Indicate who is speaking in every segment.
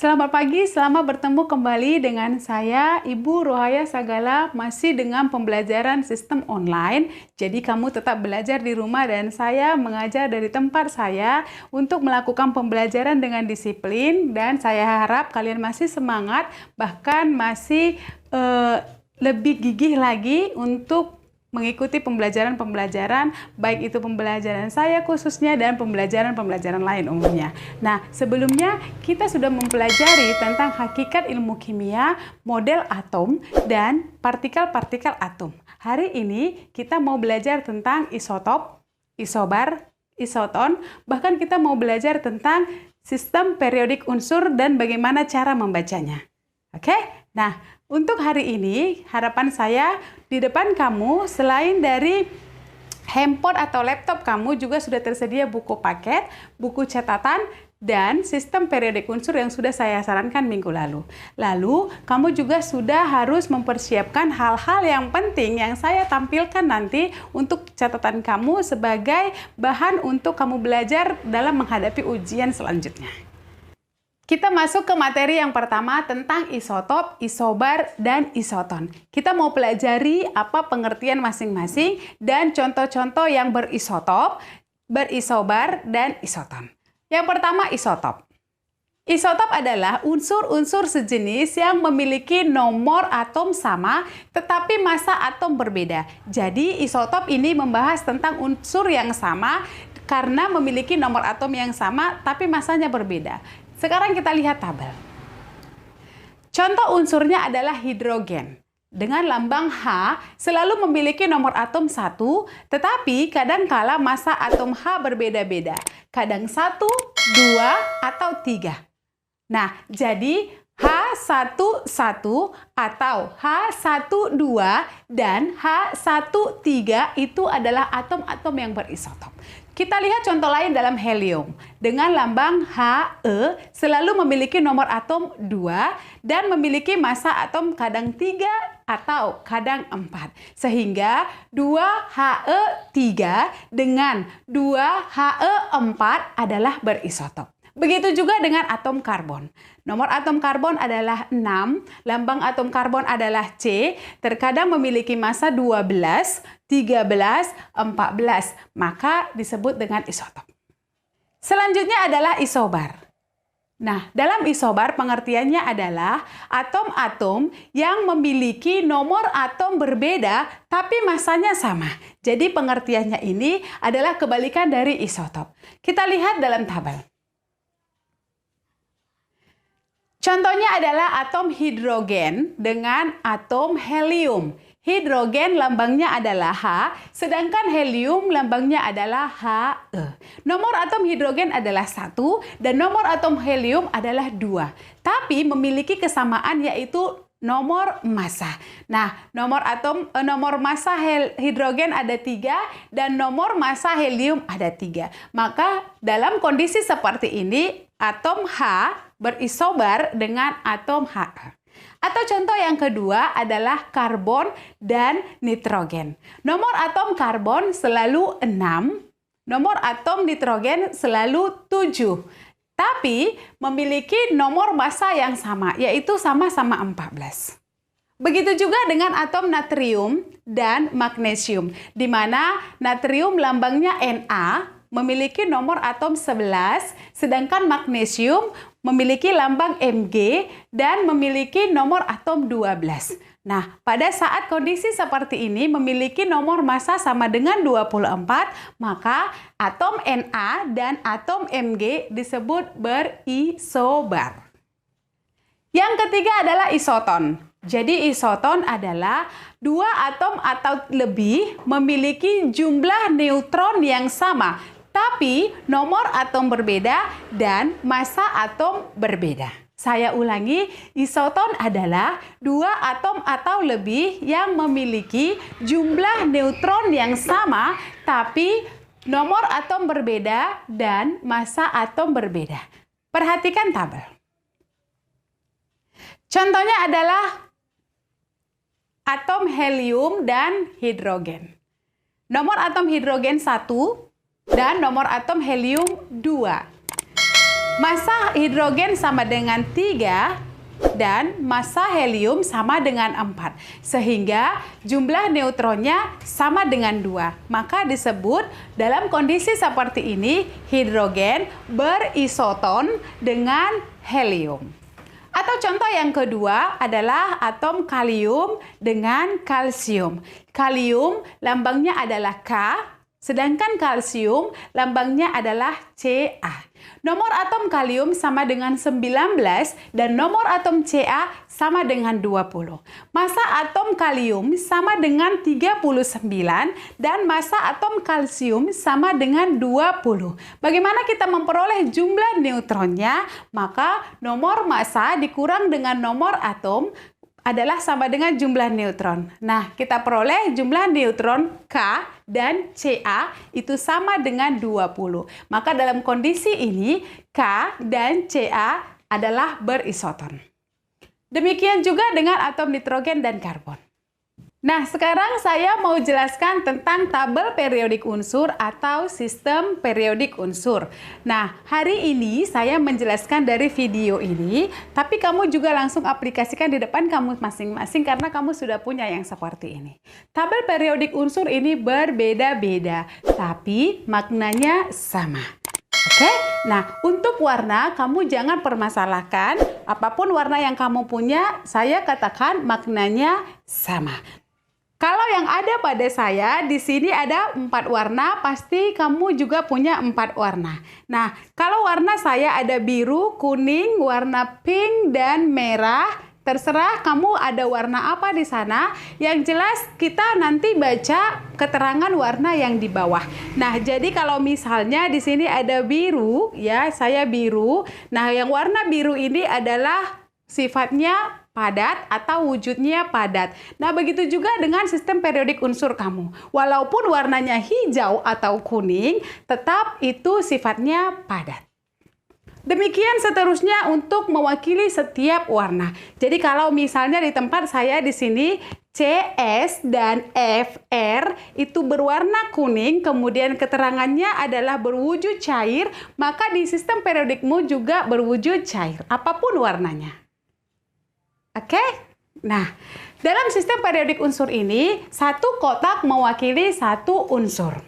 Speaker 1: Selamat pagi, selamat bertemu kembali dengan saya, Ibu Rohaya Sagala, masih dengan pembelajaran sistem online. Jadi kamu tetap belajar di rumah dan saya mengajar dari tempat saya untuk melakukan pembelajaran dengan disiplin, dan saya harap kalian masih semangat, bahkan masih lebih gigih lagi untuk mengikuti pembelajaran-pembelajaran, baik itu pembelajaran saya khususnya dan pembelajaran-pembelajaran lain umumnya. Nah, sebelumnya kita sudah mempelajari tentang hakikat ilmu kimia, model atom, dan partikel-partikel atom. Hari ini kita mau belajar tentang isotop, isobar, isoton, bahkan kita mau belajar tentang sistem periodik unsur dan bagaimana cara membacanya. Oke? Nah, untuk hari ini, harapan saya di depan kamu, selain dari handphone atau laptop kamu, juga sudah tersedia buku paket, buku catatan, dan sistem periodik unsur yang sudah saya sarankan minggu lalu. Lalu, kamu juga sudah harus mempersiapkan hal-hal yang penting yang saya tampilkan nanti untuk catatan kamu sebagai bahan untuk kamu belajar dalam menghadapi ujian selanjutnya. Kita masuk ke materi yang pertama tentang isotop, isobar, dan isoton. Kita mau pelajari apa pengertian masing-masing dan contoh-contoh yang berisotop, berisobar, dan isoton. Yang pertama, isotop. Isotop adalah unsur-unsur sejenis yang memiliki nomor atom sama tetapi massa atom berbeda. Jadi isotop ini membahas tentang unsur yang sama karena memiliki nomor atom yang sama tapi massanya berbeda. Sekarang kita lihat tabel. Contoh unsurnya adalah hidrogen. Dengan lambang H selalu memiliki nomor atom 1, tetapi kadangkala massa atom H berbeda-beda. Kadang 1, 2, atau 3. Nah, jadi H11 atau H12 dan H13 itu adalah atom-atom yang berisotop. Kita lihat contoh lain dalam helium. Dengan lambang He selalu memiliki nomor atom 2 dan memiliki massa atom kadang 3 atau kadang 4. Sehingga 2He3 dengan 2He4 adalah berisotop. Begitu juga dengan atom karbon. Nomor atom karbon adalah 6, lambang atom karbon adalah C, terkadang memiliki massa 12, 13, 14, maka disebut dengan isotop. Selanjutnya adalah isobar. Nah, dalam isobar pengertiannya adalah atom-atom yang memiliki nomor atom berbeda tapi massanya sama. Jadi pengertiannya ini adalah kebalikan dari isotop. Kita lihat dalam tabel. Contohnya adalah atom hidrogen dengan atom helium. Hidrogen lambangnya adalah H, sedangkan helium lambangnya adalah He. Nomor atom hidrogen adalah 1 dan nomor atom helium adalah 2. Tapi memiliki kesamaan yaitu nomor massa. Nah, nomor massa hidrogen ada 3 dan nomor massa helium ada 3. Maka dalam kondisi seperti ini, atom H berisobar dengan atom He. Atau contoh yang kedua adalah karbon dan nitrogen. Nomor atom karbon selalu 6, nomor atom nitrogen selalu 7. Tapi memiliki nomor massa yang sama, yaitu sama-sama 14. Begitu juga dengan atom natrium dan magnesium, di mana natrium lambangnya Na, memiliki nomor atom 11, sedangkan magnesium memiliki lambang Mg dan memiliki nomor atom 12. Nah, pada saat kondisi seperti ini memiliki nomor massa sama dengan 24, maka atom Na dan atom Mg disebut berisobar. Yang ketiga adalah isoton. Jadi isoton adalah dua atom atau lebih memiliki jumlah neutron yang sama, tapi nomor atom berbeda dan massa atom berbeda. Saya ulangi, isoton adalah dua atom atau lebih yang memiliki jumlah neutron yang sama, tapi nomor atom berbeda dan massa atom berbeda. Perhatikan tabel. Contohnya adalah atom helium dan hidrogen. Nomor atom hidrogen 1 dan nomor atom helium 2. Massa hidrogen sama dengan 3 dan massa helium sama dengan 4. Sehingga jumlah neutronnya sama dengan 2. Maka disebut dalam kondisi seperti ini hidrogen berisoton dengan helium. Atau contoh yang kedua adalah atom kalium dengan kalsium. Kalium lambangnya adalah K, sedangkan kalsium lambangnya adalah Ca. Nomor atom kalium sama dengan 19 dan nomor atom Ca sama dengan 20. Massa atom kalium sama dengan 39 dan massa atom kalsium sama dengan 20. Bagaimana kita memperoleh jumlah neutronnya? Maka nomor massa dikurang dengan nomor atom adalah sama dengan jumlah neutron. Nah, kita peroleh jumlah neutron K dan Ca itu sama dengan 20. Maka dalam kondisi ini, K dan Ca adalah berisoton. Demikian juga dengan atom nitrogen dan karbon. Nah, sekarang saya mau jelaskan tentang tabel periodik unsur atau sistem periodik unsur. Nah, hari ini saya menjelaskan dari video ini, tapi kamu juga langsung aplikasikan di depan kamu masing-masing karena kamu sudah punya yang seperti ini. Tabel periodik unsur ini berbeda-beda, tapi maknanya sama. Oke? Nah, untuk warna, kamu jangan permasalahkan. Apapun warna yang kamu punya, saya katakan maknanya sama. Kalau yang ada pada saya, di sini ada 4 warna, pasti kamu juga punya 4 warna. Nah, kalau warna saya ada biru, kuning, warna pink, dan merah. Terserah kamu ada warna apa di sana. Yang jelas kita nanti baca keterangan warna yang di bawah. Nah, jadi kalau misalnya di sini ada biru, ya, saya biru. Nah, yang warna biru ini adalah sifatnya padat atau wujudnya padat. Nah, begitu juga dengan sistem periodik unsur kamu. Walaupun warnanya hijau atau kuning, tetap itu sifatnya padat. Demikian seterusnya untuk mewakili setiap warna. Jadi kalau misalnya di tempat saya di sini CS dan FR itu berwarna kuning, kemudian keterangannya adalah berwujud cair, maka di sistem periodikmu juga berwujud cair, apapun warnanya. Oke? Nah, dalam sistem periodik unsur ini, satu kotak mewakili satu unsur.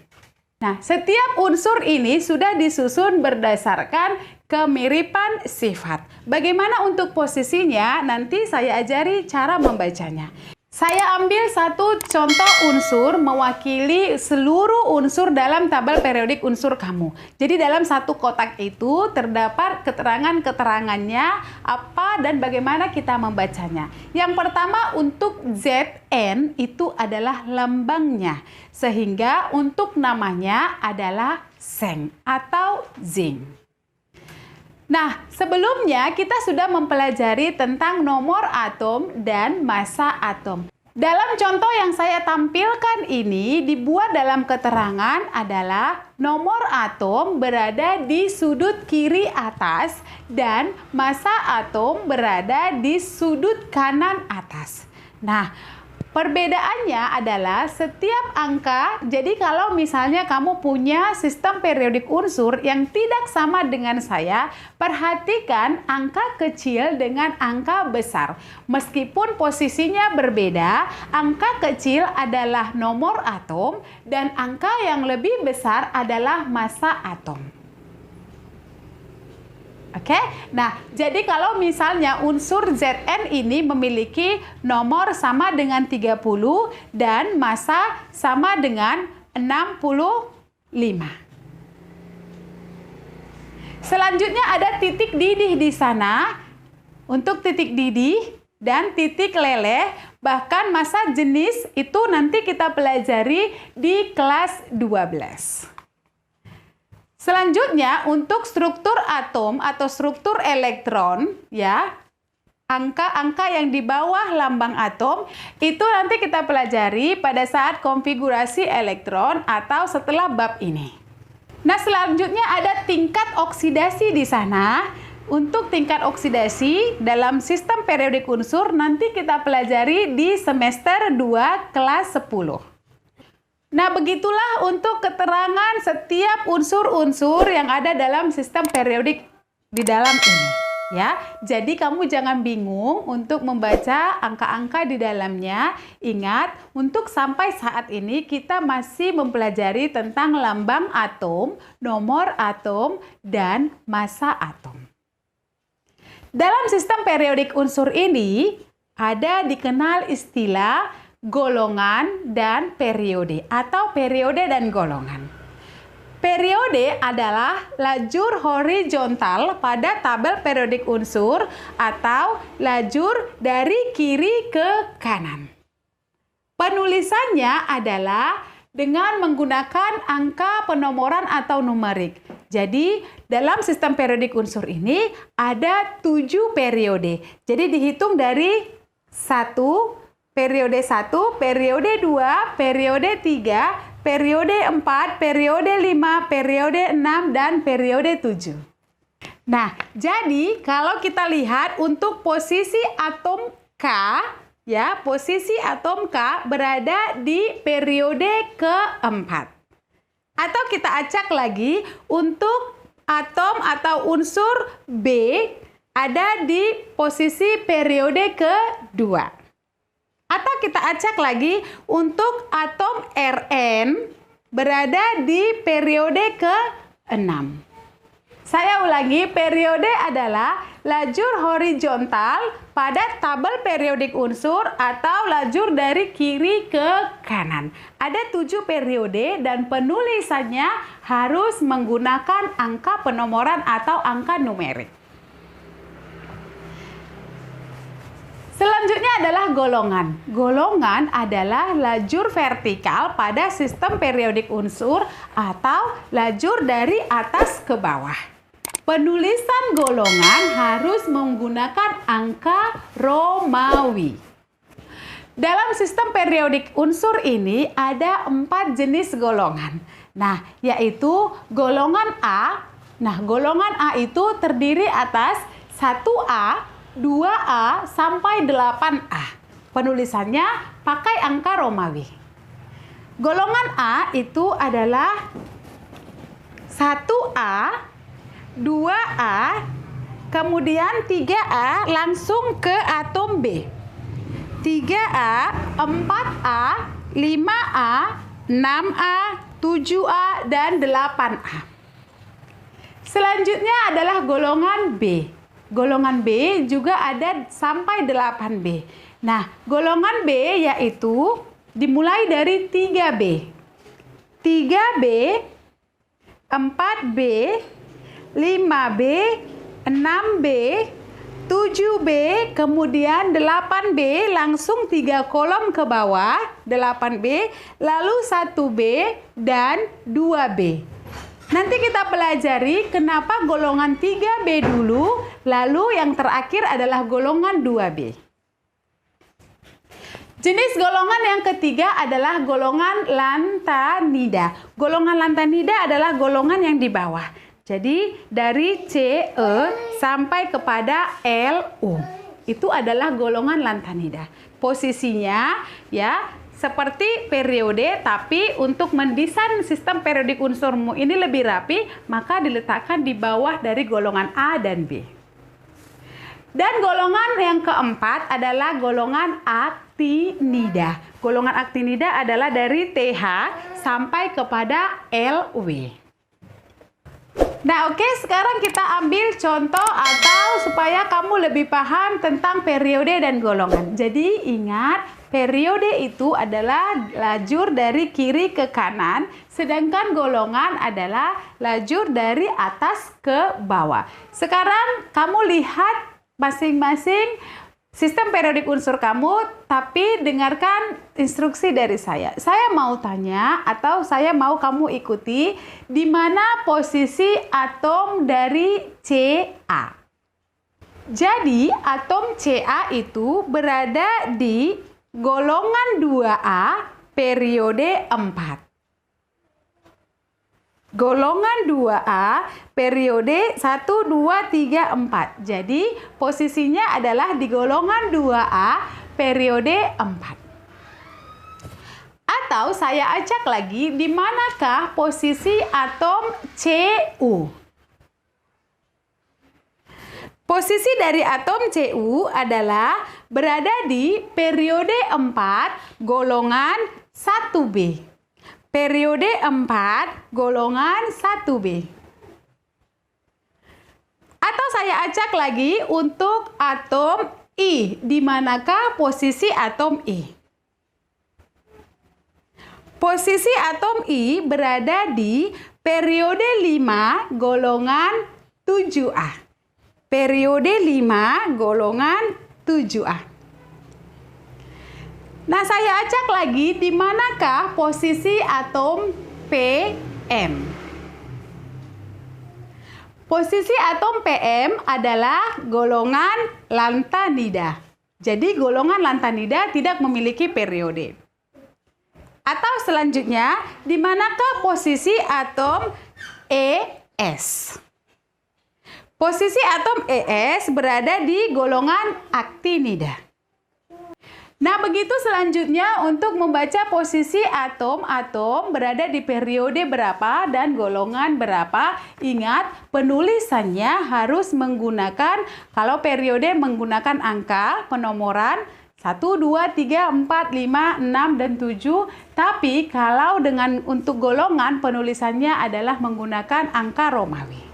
Speaker 1: Nah, setiap unsur ini sudah disusun berdasarkan kemiripan sifat. Bagaimana untuk posisinya? Nanti saya ajari cara membacanya. Saya ambil satu contoh unsur mewakili seluruh unsur dalam tabel periodik unsur kamu. Jadi dalam satu kotak itu terdapat keterangan-keterangannya apa dan bagaimana kita membacanya. Yang pertama untuk Zn itu adalah lambangnya. Sehingga untuk namanya adalah Seng atau zinc. Nah, sebelumnya kita sudah mempelajari tentang nomor atom dan massa atom. Dalam contoh yang saya tampilkan ini dibuat dalam keterangan adalah nomor atom berada di sudut kiri atas dan massa atom berada di sudut kanan atas. Nah, perbedaannya adalah setiap angka, jadi kalau misalnya kamu punya sistem periodik unsur yang tidak sama dengan saya, perhatikan angka kecil dengan angka besar. Meskipun posisinya berbeda, angka kecil adalah nomor atom dan angka yang lebih besar adalah massa atom. Oke, nah jadi kalau misalnya unsur Zn ini memiliki nomor sama dengan 30 dan massa sama dengan 65. Selanjutnya ada titik didih di sana. Untuk titik didih dan titik leleh, bahkan massa jenis itu nanti kita pelajari di kelas 12. Selanjutnya untuk struktur atom atau struktur elektron, ya, angka-angka yang di bawah lambang atom itu nanti kita pelajari pada saat konfigurasi elektron atau setelah bab ini. Nah, selanjutnya ada tingkat oksidasi di sana. Untuk tingkat oksidasi dalam sistem periodik unsur nanti kita pelajari di semester 2 kelas 10. Nah, begitulah untuk keterangan setiap unsur-unsur yang ada dalam sistem periodik di dalam ini. Ya, jadi kamu jangan bingung untuk membaca angka-angka di dalamnya. Ingat, untuk sampai saat ini kita masih mempelajari tentang lambang atom, nomor atom, dan massa atom. Dalam sistem periodik unsur ini ada dikenal istilah golongan dan periode atau periode dan golongan. Periode adalah lajur horizontal pada tabel periodik unsur atau lajur dari kiri ke kanan. Penulisannya adalah dengan menggunakan angka penomoran atau numerik. Jadi, dalam sistem periodik unsur ini ada 7 periode. Jadi, dihitung dari 1, periode 1, periode 2, periode 3, periode 4, periode 5, periode 6, dan periode 7. Nah, jadi kalau kita lihat untuk posisi atom K, ya, posisi atom K berada di periode keempat. Atau kita acak lagi, untuk atom atau unsur B ada di posisi periode kedua. Atau kita acak lagi, untuk atom Rn berada di periode ke-6. Saya ulangi, periode adalah lajur horizontal pada tabel periodik unsur atau lajur dari kiri ke kanan. Ada 7 periode dan penulisannya harus menggunakan angka penomoran atau angka numerik. Selanjutnya adalah golongan. Golongan adalah lajur vertikal pada sistem periodik unsur atau lajur dari atas ke bawah. Penulisan golongan harus menggunakan angka Romawi. Dalam sistem periodik unsur ini ada 4 jenis golongan. Nah, yaitu golongan A. Nah, golongan A itu terdiri atas 1A, 2A sampai 8A. Penulisannya pakai angka Romawi. Golongan A itu adalah 1A, 2A, kemudian 3A langsung ke atom B. 3A, 4A, 5A, 6A, 7A, dan 8A. Selanjutnya adalah golongan B. Golongan B juga ada sampai 8B. Nah, golongan B yaitu dimulai dari 3B. 3B, 4B, 5B, 6B, 7B, kemudian 8B, langsung 3 kolom ke bawah, 8B, lalu 1B, dan 2B. Nanti kita pelajari kenapa golongan 3B dulu, lalu yang terakhir adalah golongan 2B. Jenis golongan yang ketiga adalah golongan lantanida. Golongan lantanida adalah golongan yang di bawah. Jadi dari CE sampai kepada LU. Itu adalah golongan lantanida. Posisinya ya seperti periode, tapi untuk mendesain sistem periodik unsurmu ini lebih rapi, maka diletakkan di bawah dari golongan A dan B. Dan golongan yang keempat adalah golongan aktinida. Golongan aktinida adalah dari TH sampai kepada LW. Nah, oke, sekarang kita ambil contoh atau supaya kamu lebih paham tentang periode dan golongan. Jadi ingat, periode itu adalah lajur dari kiri ke kanan, sedangkan golongan adalah lajur dari atas ke bawah. Sekarang kamu lihat masing-masing sistem periodik unsur kamu, tapi dengarkan instruksi dari saya. Saya mau tanya atau saya mau kamu ikuti di mana posisi atom dari Ca. Jadi atom Ca itu berada di golongan 2A periode 4. Golongan 2A periode 1, 2, 3, 4. Jadi posisinya adalah di golongan 2A periode 4. Atau saya acak lagi, di manakah posisi atom Cu? Posisi dari atom Cu adalah berada di periode 4 golongan 1B. Periode 4 golongan 1B. Atau saya acak lagi untuk atom I. Di manakah posisi atom I? Posisi atom I berada di periode 5 golongan 7A. Periode 5 golongan 7A. Nah, saya acak lagi di manakah posisi atom PM. Posisi atom PM adalah golongan lantanida. Jadi golongan lantanida tidak memiliki periode. Atau selanjutnya, di manakah posisi atom ES? Posisi atom ES berada di golongan aktinida. Nah, begitu selanjutnya untuk membaca posisi atom-atom berada di periode berapa dan golongan berapa. Ingat, penulisannya harus menggunakan, kalau periode menggunakan angka penomoran 1, 2, 3, 4, 5, 6, dan 7. Tapi kalau untuk golongan penulisannya adalah menggunakan angka Romawi.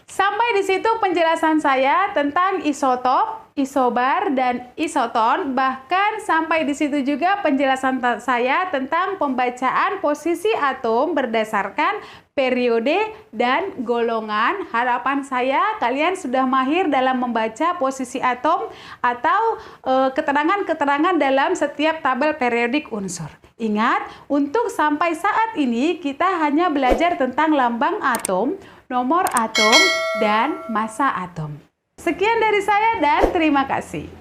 Speaker 1: Sampai di situ penjelasan saya tentang isotop, isobar, dan isoton. Bahkan sampai di situ juga penjelasan saya tentang pembacaan posisi atom berdasarkan periode dan golongan. Harapan saya kalian sudah mahir dalam membaca posisi atom atau keterangan-keterangan dalam setiap tabel periodik unsur. Ingat, untuk sampai saat ini kita hanya belajar tentang lambang atom, nomor atom, dan massa atom. Sekian dari saya dan terima kasih.